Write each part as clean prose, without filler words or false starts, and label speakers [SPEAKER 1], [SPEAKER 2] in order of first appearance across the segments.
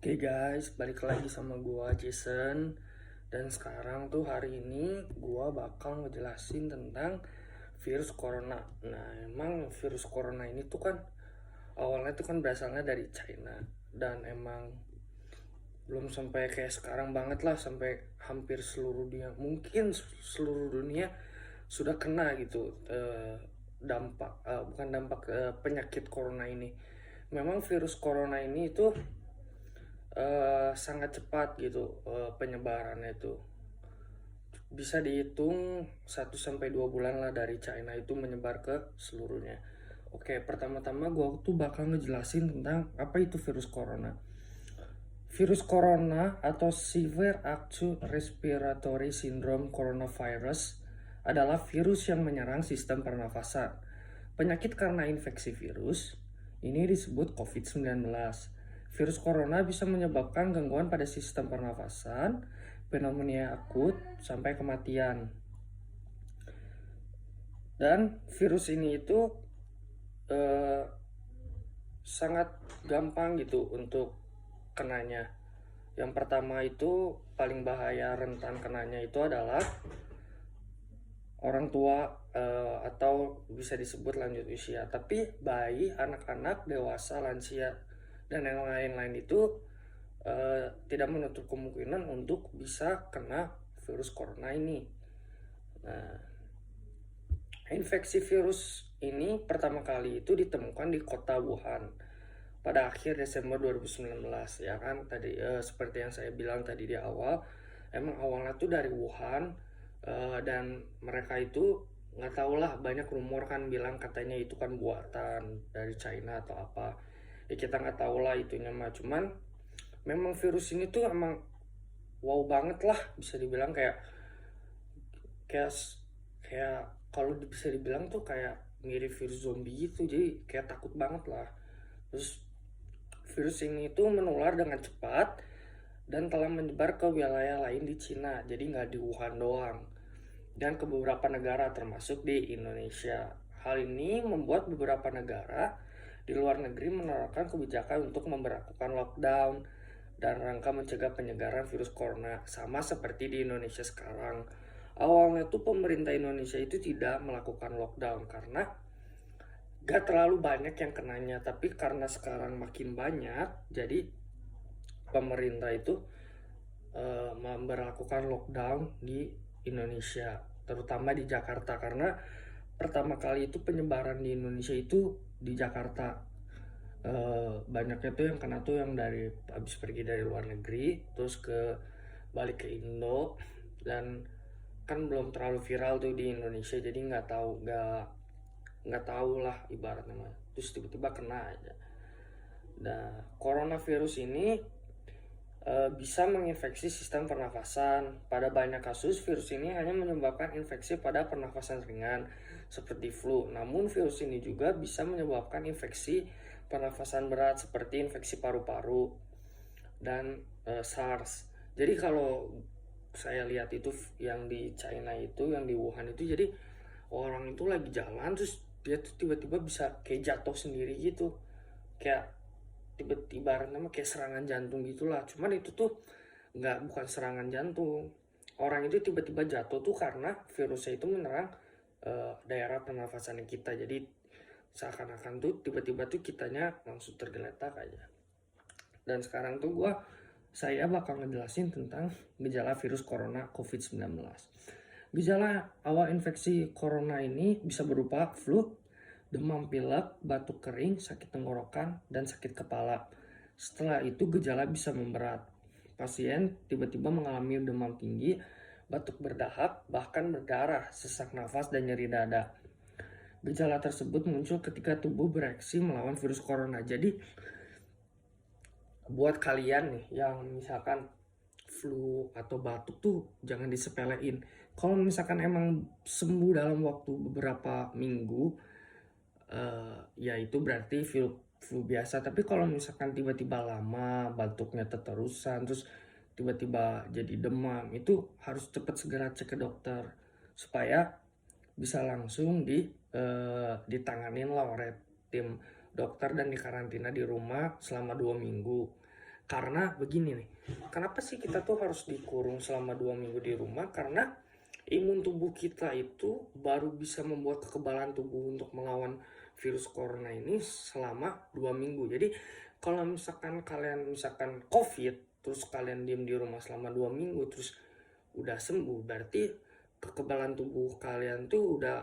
[SPEAKER 1] Oke guys, balik lagi sama gua Jason. Dan sekarang tuh hari ini gua bakal ngejelasin tentang virus corona. Nah, emang virus corona ini tuh kan awalnya tuh kan berasalnya dari China. Dan emang belum sampai kayak sekarang banget lah, sampai hampir seluruh dunia, mungkin seluruh dunia sudah kena gitu, dampak bukan dampak, penyakit corona ini. Memang virus corona ini itu sangat cepat gitu, penyebarannya itu. Bisa dihitung 1 sampai 2 bulan lah dari China itu menyebar ke seluruhnya. Oke, pertama-tama gua tuh bakal ngejelasin tentang apa itu virus corona. Virus corona atau Severe Acute Respiratory Syndrome Coronavirus adalah virus yang menyerang sistem pernafasan. Penyakit karena infeksi virus ini disebut COVID-19. Virus corona bisa menyebabkan gangguan pada sistem pernafasan, pneumonia akut, sampai kematian. Dan virus ini itu eh, sangat gampang gitu untuk kenanya. Yang pertama itu paling bahaya rentan kenanya itu adalah orang tua, atau bisa disebut lanjut usia. Tapi bayi, anak-anak, dewasa, lansia, dan yang lain-lain itu tidak menutup kemungkinan untuk bisa kena virus corona ini. Nah, infeksi virus ini pertama kali itu ditemukan di kota Wuhan pada akhir Desember 2019, ya kan, tadi seperti yang saya bilang tadi di awal, emang awalnya tuh dari Wuhan, dan mereka itu nggak tahu lah, banyak rumor kan bilang katanya itu kan buatan dari China atau apa. Ya kita nggak tahu lah itunya mah, cuman memang virus ini tuh emang wow banget lah, bisa dibilang kayak kayak kayak kalau bisa dibilang tuh kayak mirip virus zombie gitu, jadi kayak takut banget lah. Terus virus ini tuh menular dengan cepat dan telah menyebar ke wilayah lain di Cina, jadi nggak di Wuhan doang, dan ke beberapa negara termasuk di Indonesia. Hal ini membuat beberapa negara di luar negeri menerapkan kebijakan untuk memberlakukan lockdown dan rangka mencegah penyebaran virus corona, sama seperti di Indonesia sekarang. Awalnya tuh pemerintah Indonesia itu tidak melakukan lockdown karena gak terlalu banyak yang kenanya, tapi karena sekarang makin banyak, jadi pemerintah itu memberlakukan lockdown di Indonesia, terutama di Jakarta, karena pertama kali itu penyebaran di Indonesia itu di Jakarta. Banyaknya tuh yang kena tuh yang dari habis pergi dari luar negeri terus ke balik ke Indo, dan kan belum terlalu viral tuh di Indonesia, jadi nggak tahu lah ibaratnya mah, terus tiba-tiba kena aja. Nah, coronavirus ini bisa menginfeksi sistem pernafasan. Pada banyak kasus, virus ini hanya menyebabkan infeksi pada pernafasan ringan seperti flu. Namun virus ini juga bisa menyebabkan infeksi pernafasan berat seperti infeksi paru-paru dan SARS. Jadi kalau saya lihat itu yang di China itu, yang di Wuhan itu, jadi orang itu lagi jalan terus dia tuh tiba-tiba bisa kayak jatuh sendiri gitu, kayak tiba-tiba nama kayak serangan jantung gitulah. Cuman itu tuh bukan serangan jantung, orang itu tiba-tiba jatuh tuh karena virusnya itu menyerang daerah pernafasan kita, jadi seakan-akan tuh tiba-tiba tuh kitanya langsung tergeletak aja. Dan sekarang tuh saya bakal ngejelasin tentang gejala virus corona COVID-19. Gejala awal infeksi corona ini bisa berupa flu, demam pilek, batuk kering, sakit tenggorokan, dan sakit kepala. Setelah itu gejala bisa memberat. Pasien tiba-tiba mengalami demam tinggi, batuk berdahak, bahkan berdarah, sesak nafas, dan nyeri dada. Gejala tersebut muncul ketika tubuh bereaksi melawan virus corona. Jadi buat kalian nih yang misalkan flu atau batuk tuh jangan disepelein. Kalau misalkan emang sembuh dalam waktu beberapa minggu, ya itu berarti flu biasa. Tapi kalau misalkan tiba-tiba lama batuknya terusan terus tiba-tiba jadi demam, itu harus cepat segera cek ke dokter supaya bisa langsung ditanganin lah oleh tim dokter dan dikarantina di rumah selama 2 minggu. Karena begini nih, kenapa sih kita tuh harus dikurung selama 2 minggu di rumah? Karena imun tubuh kita itu baru bisa membuat kekebalan tubuh untuk melawan virus corona ini selama 2 minggu. Jadi kalau misalkan kalian COVID, terus kalian diem di rumah selama 2 minggu, terus udah sembuh, berarti kekebalan tubuh kalian tuh udah,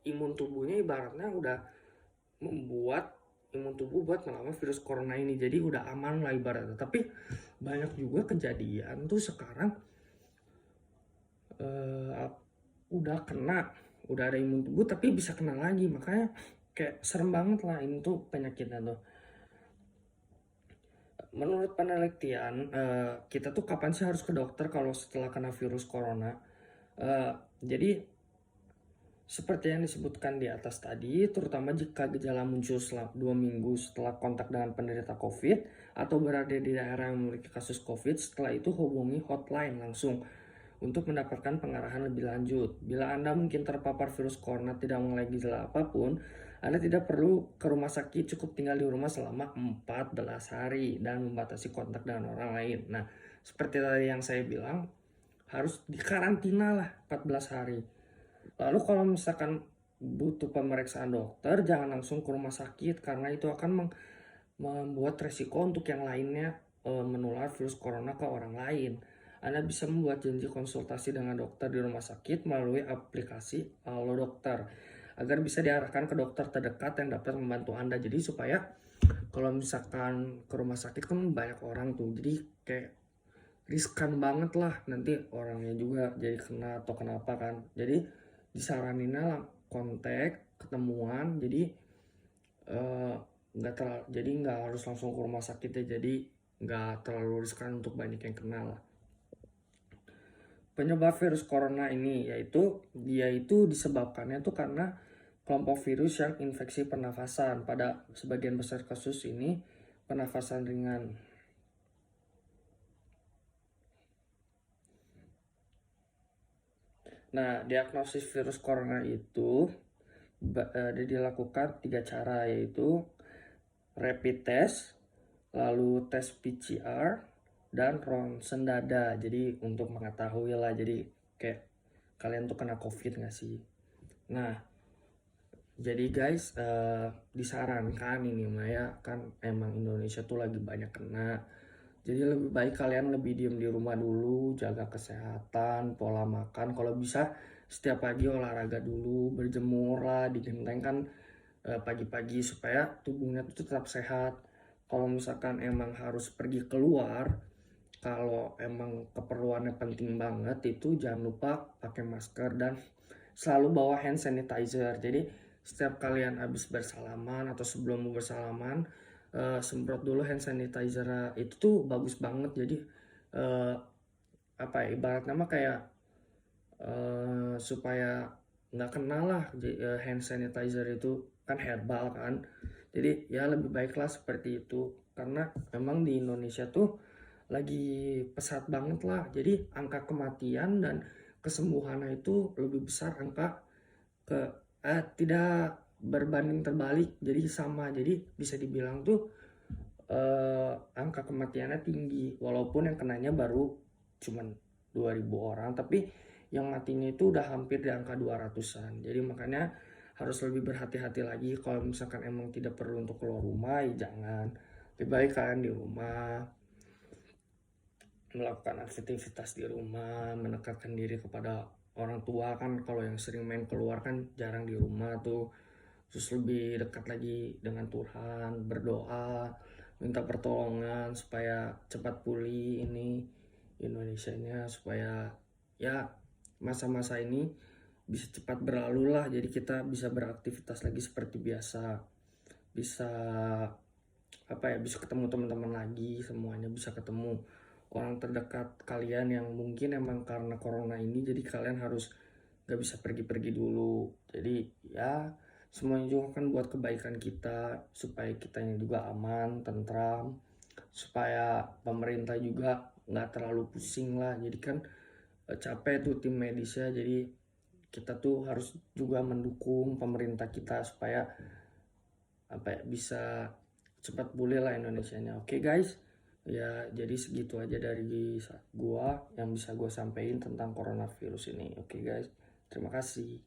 [SPEAKER 1] imun tubuhnya ibaratnya udah membuat imun tubuh buat melawan virus corona ini, jadi udah aman lah ibaratnya. Tapi banyak juga kejadian tuh sekarang udah ada imun tubuh tapi bisa kena lagi, makanya kayak serem banget lah ini tuh penyakitnya tuh. Menurut penelitian, kita tuh kapan sih harus ke dokter kalau setelah kena virus corona? Jadi seperti yang disebutkan di atas tadi, terutama jika gejala muncul setelah 2 minggu setelah kontak dengan penderita COVID atau berada di daerah yang memiliki kasus COVID, setelah itu hubungi hotline langsung untuk mendapatkan pengarahan lebih lanjut. Bila Anda mungkin terpapar virus corona tidak mengalami gejala apapun, Anda tidak perlu ke rumah sakit, cukup tinggal di rumah selama 14 hari dan membatasi kontak dengan orang lain. Nah, seperti tadi yang saya bilang, harus dikarantina lah 14 hari. Lalu kalau misalkan butuh pemeriksaan dokter, jangan langsung ke rumah sakit karena itu akan membuat resiko untuk yang lainnya menular virus corona ke orang lain. Anda bisa membuat janji konsultasi dengan dokter di rumah sakit melalui aplikasi Halo Dokter agar bisa diarahkan ke dokter terdekat yang dapat membantu Anda. Jadi supaya kalau misalkan ke rumah sakit kan banyak orang tuh, jadi kayak riskan banget lah nanti orangnya juga jadi kena atau kenapa kan. Jadi disaraninnya lah kontak ketemuan, jadi nggak harus langsung ke rumah sakit ya, jadi nggak terlalu riskan untuk banyak yang kena lah. Penyebab virus corona ini yaitu disebabkannya tuh karena kelompok virus yang infeksi pernafasan. Pada sebagian besar kasus ini pernafasan ringan. Nah, diagnosis virus corona itu dilakukan 3 cara, yaitu rapid test, lalu tes PCR, dan ronsen dada. Jadi untuk mengetahui lah, jadi kayak kalian tuh kena COVID nggak sih. Nah, jadi guys, disarankan ini Maya kan emang Indonesia tuh lagi banyak kena. Jadi lebih baik kalian lebih diem di rumah dulu, jaga kesehatan, pola makan. Kalau bisa setiap pagi olahraga dulu, berjemur lah di genteng kan pagi-pagi supaya tubuhnya tuh tetap sehat. Kalau misalkan emang harus pergi keluar, kalau emang keperluannya penting banget, itu jangan lupa pakai masker dan selalu bawa hand sanitizer. Jadi setiap kalian habis bersalaman atau sebelum bersalaman, semprot dulu hand sanitizer. Itu tuh bagus banget. Jadi ibaratnya mah kayak supaya nggak kena lah. Hand sanitizer itu kan herbal kan, jadi ya lebih baiklah seperti itu, karena memang di Indonesia tuh lagi pesat banget lah. Jadi angka kematian dan kesembuhannya itu lebih besar angka tidak berbanding terbalik, jadi sama. Jadi bisa dibilang tuh angka kematiannya tinggi walaupun yang kenanya baru cuman 2.000 orang, tapi yang matinya itu udah hampir di angka 200-an. Jadi makanya harus lebih berhati-hati lagi. Kalau misalkan emang tidak perlu untuk keluar rumah, ya jangan. Lebih baik kalian di rumah, melakukan aktivitas di rumah, mendekatkan diri kepada orang tua kan. Kalau yang sering main keluar kan jarang di rumah tuh. Terus lebih dekat lagi dengan Tuhan, berdoa, minta pertolongan supaya cepat pulih ini Indonesianya, supaya ya masa-masa ini bisa cepat berlalu lah, jadi kita bisa beraktivitas lagi seperti biasa, bisa bisa ketemu teman-teman lagi, semuanya bisa ketemu orang terdekat kalian yang mungkin emang karena corona ini jadi kalian harus gak bisa pergi-pergi dulu. Jadi ya semuanya juga kan buat kebaikan kita, supaya kitanya juga aman, tentram, supaya pemerintah juga nggak terlalu pusing lah. Jadi kan capek tuh tim medisnya, jadi kita tuh harus juga mendukung pemerintah kita supaya bisa cepat pulih lah Indonesianya. Oke guys, Ya, jadi segitu aja dari gua yang bisa gua sampaikan tentang coronavirus ini. Oke guys, terima kasih.